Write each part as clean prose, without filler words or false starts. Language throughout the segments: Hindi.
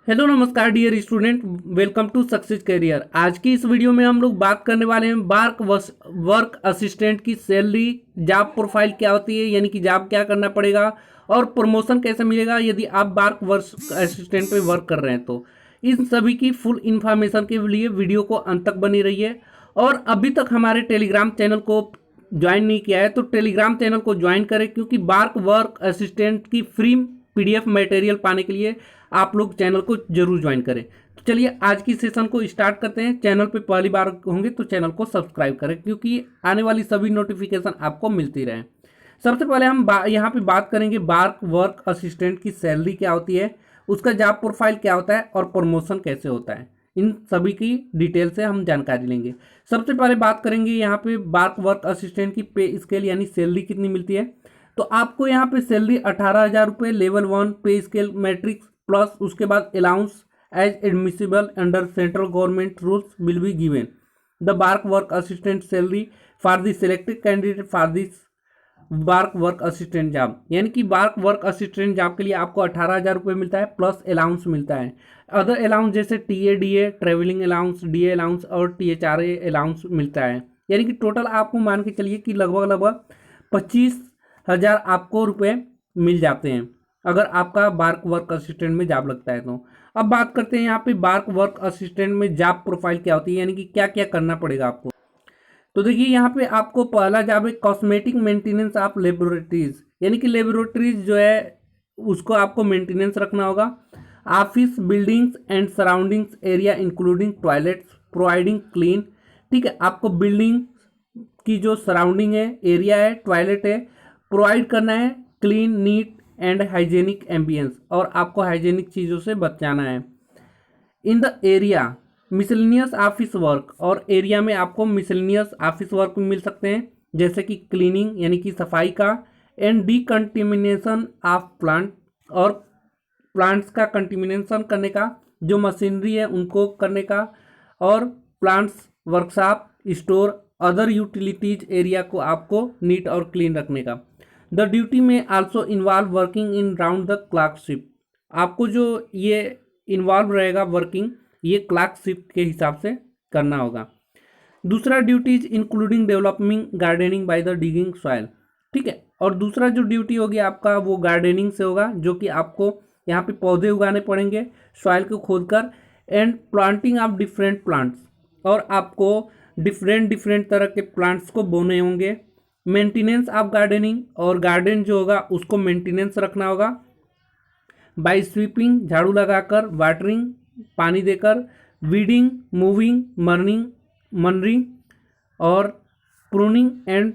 हेलो नमस्कार dear student, welcome to success career. आज की इस वीडियो में हम लोग बात करने वाले हैं वर्क असिस्टेंट की सैलरी, जॉब प्रोफाइल क्या होती है, यानी कि जॉब क्या करना पड़ेगा और प्रमोशन कैसे मिलेगा यदि आप वर्क असिस्टेंट पे वर्क कर रहे हैं। तो इन सभी की फुल इन्फॉर्मेशन के लिए वीडियो को अंत तक बनी रहिए। और अभी तक हमारे टेलीग्राम चैनल को ज्वाइन नहीं किया है तो टेलीग्राम चैनल को ज्वाइन करें, क्योंकि वर्क असिस्टेंट की फ्री पीडीएफ मटेरियल पाने के लिए आप लोग चैनल को जरूर ज्वाइन करें। तो चलिए आज की सेशन को स्टार्ट करते हैं। चैनल पे पहली बार होंगे तो चैनल को सब्सक्राइब करें, क्योंकि आने वाली सभी नोटिफिकेशन आपको मिलती रहे। सबसे पहले हम यहाँ पे बात करेंगे वर्क असिस्टेंट की सैलरी क्या होती है, उसका जॉब प्रोफाइल क्या होता है और प्रमोशन कैसे होता है। इन सभी की डिटेल से हम जानकारी लेंगे। सबसे पहले बात करेंगे यहाँ पे वर्क असिस्टेंट की पे स्केल यानी सैलरी कितनी मिलती है। तो आपको यहाँ पे सैलरी 18,000 रुपये लेवल 1 पे स्केल मैट्रिक्स प्लस उसके बाद allowance as admissible under central government rules will be given the work assistant salary for the selected candidate for this work assistant job. यानी कि वर्क असिस्टेंट जॉब के लिए आपको 18,000 रुपये मिलता है प्लस अलाउंस मिलता है। अदर अलाउंस जैसे TA travelling allowance, DA allowance और टीएचआरए अलाउंस मिलता है। यानी कि टोटल आपको मान के चलिए कि लगभग 25,000 आपको रुपये मिल जाते हैं अगर आपका वर्क असिस्टेंट में जॉब लगता है। तो अब बात करते हैं यहाँ पे वर्क असिस्टेंट में जॉब प्रोफाइल क्या होती है, यानी कि क्या क्या करना पड़ेगा आपको। तो देखिए यहाँ पे आपको पहला जॉब है कॉस्मेटिक मेंटेनेंस ऑफ लेबोरेटरीज, यानी कि लेबोरेटरीज जो है उसको आपको मेंटेनेंस रखना होगा। Office buildings and surroundings area including toilets providing clean. ठीक है, आपको बिल्डिंग की जो सराउंडिंग है, एरिया है, टॉयलेट है, प्रोवाइड करना है clean neat and hygienic ambience, और आपको हाइजेनिक चीज़ों से बचाना है। In the area miscellaneous office work, और एरिया में आपको मिसलिनियस ऑफिस वर्क मिल सकते हैं जैसे कि क्लीनिंग यानी कि सफाई का, एंड डीकंटिमिनेशन ऑफ प्लांट, और प्लांट्स का कंटिमिनेशन करने का, जो मशीनरी है उनको करने का, और plants workshop store other utilities area को आपको नीट और क्लीन रखने का। द ड्यूटी में also involve working in round the clock shift, आपको जो ये इन्वॉल्व रहेगा वर्किंग, ये क्लॉक शिफ्ट के हिसाब से करना होगा। दूसरा duties including developing gardening by the digging soil. ठीक है, और दूसरा जो ड्यूटी होगी आपका वो गार्डनिंग से होगा, जो कि आपको यहाँ पे पौधे उगाने पड़ेंगे सॉइल को खोदकर, and planting of different plants, और आपको डिफरेंट डिफरेंट तरह के प्लांट्स को बोने होंगे। मेंटेनेंस ऑफ गार्डनिंग, और गार्डन जो होगा उसको मेंटेनेंस रखना होगा बाय स्वीपिंग झाड़ू लगाकर, वाटरिंग पानी देकर, वीडिंग मूविंग मनरिंग और pruning and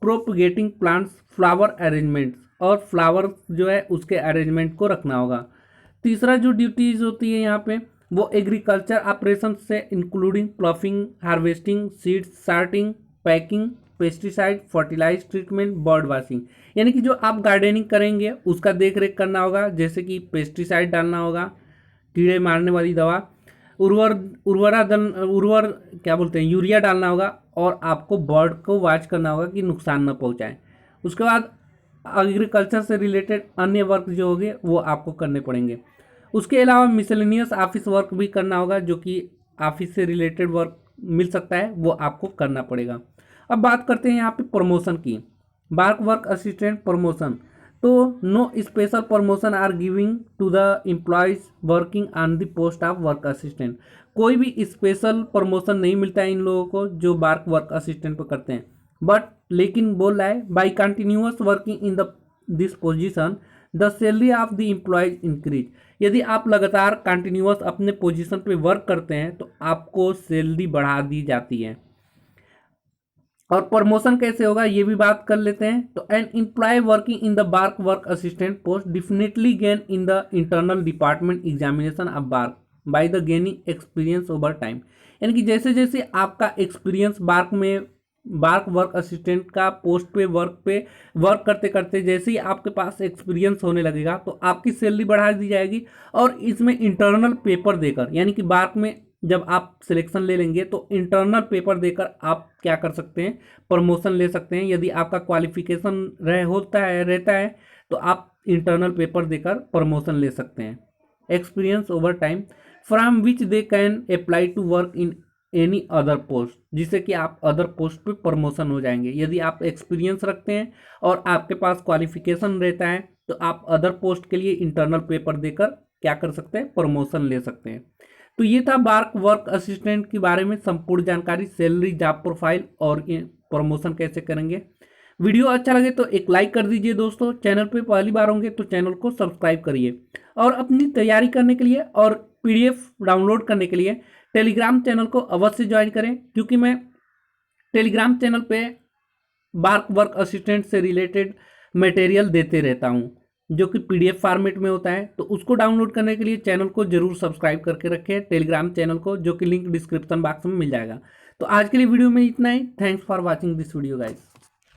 propagating plants flower arrangements, और फ्लावर जो है उसके अरेंजमेंट को रखना होगा। तीसरा जो ड्यूटीज होती है यहाँ पे वो एग्रीकल्चर ऑपरेशन से including ploughing, harvesting, seeds sorting, packing, pesticide, fertilize treatment, bird washing. यानी कि जो आप गार्डनिंग करेंगे उसका देख रेख करना होगा, जैसे कि पेस्टिसाइड डालना होगा, कीड़े मारने वाली दवा, उर्वर क्या बोलते हैं यूरिया डालना होगा, और आपको बर्ड को वॉच करना होगा कि नुकसान न पहुंचाए। उसके बाद एग्रीकल्चर से रिलेटेड अन्य वर्क जो होंगे वो आपको करने पड़ेंगे। उसके अलावा मिसलेनियस ऑफिस वर्क भी करना होगा, जो कि ऑफिस से रिलेटेड वर्क मिल सकता है, वो आपको करना पड़ेगा। अब बात करते हैं यहाँ पे प्रमोशन की। वर्क असिस्टेंट प्रमोशन, तो no special promotion are giving to the employees working on the post of work assistant, कोई भी स्पेशल प्रमोशन नहीं मिलता है इन लोगों को जो वर्क असिस्टेंट पर करते हैं। बट लेकिन बोल रहा है by continuous working in the this position the salary of the employees increase, यदि आप लगातार कंटिन्यूअस अपने पोजीशन पे वर्क करते हैं तो आपको सैलरी बढ़ा दी जाती है। और प्रमोशन कैसे होगा ये भी बात कर लेते हैं। तो an employee working in the work assistant post definitely gain in the internal department examination of work by the gaining experience over time, यानी कि जैसे जैसे आपका एक्सपीरियंस वर्क असिस्टेंट का पोस्ट पे वर्क करते करते जैसे ही आपके पास एक्सपीरियंस होने लगेगा तो आपकी सैलरी बढ़ा दी जाएगी। और इसमें इंटरनल पेपर देकर, यानी कि वर्क में जब आप सिलेक्शन ले लेंगे तो इंटरनल पेपर देकर आप क्या कर सकते हैं, प्रमोशन ले सकते हैं। यदि आपका क्वालिफिकेशन रहता है तो आप इंटरनल पेपर देकर प्रमोशन ले सकते हैं। experience over time from which they can apply to work in any other post, जिससे कि आप अदर पोस्ट पे प्रमोशन हो जाएंगे। यदि आप एक्सपीरियंस रखते हैं और आपके पास क्वालिफिकेशन रहता है तो आप अदर पोस्ट के लिए इंटरनल पेपर देकर क्या कर सकते हैं, प्रमोशन ले सकते हैं। तो ये था बार्क वर्क असिस्टेंट के बारे में संपूर्ण जानकारी, सैलरी, जॉब प्रोफाइल और प्रमोशन कैसे करेंगे। वीडियो अच्छा लगे तो एक लाइक कर दीजिए दोस्तों। चैनल पे पहली बार होंगे तो चैनल को सब्सक्राइब करिए और अपनी तैयारी करने के लिए और पीडीएफ डाउनलोड करने के लिए टेलीग्राम चैनल को अवश्य ज्वाइन करें, क्योंकि मैं टेलीग्राम चैनल पे बार्क वर्क असिस्टेंट से रिलेटेड मटेरियल देते रहता हूं, जो कि पीडीएफ फॉर्मेट में होता है। तो उसको डाउनलोड करने के लिए चैनल को जरूर सब्सक्राइब करके रखें, टेलीग्राम चैनल को, जो कि लिंक डिस्क्रिप्शन बॉक्स में मिल जाएगा। तो आज के लिए वीडियो में इतना ही। Thanks for watching this video guys.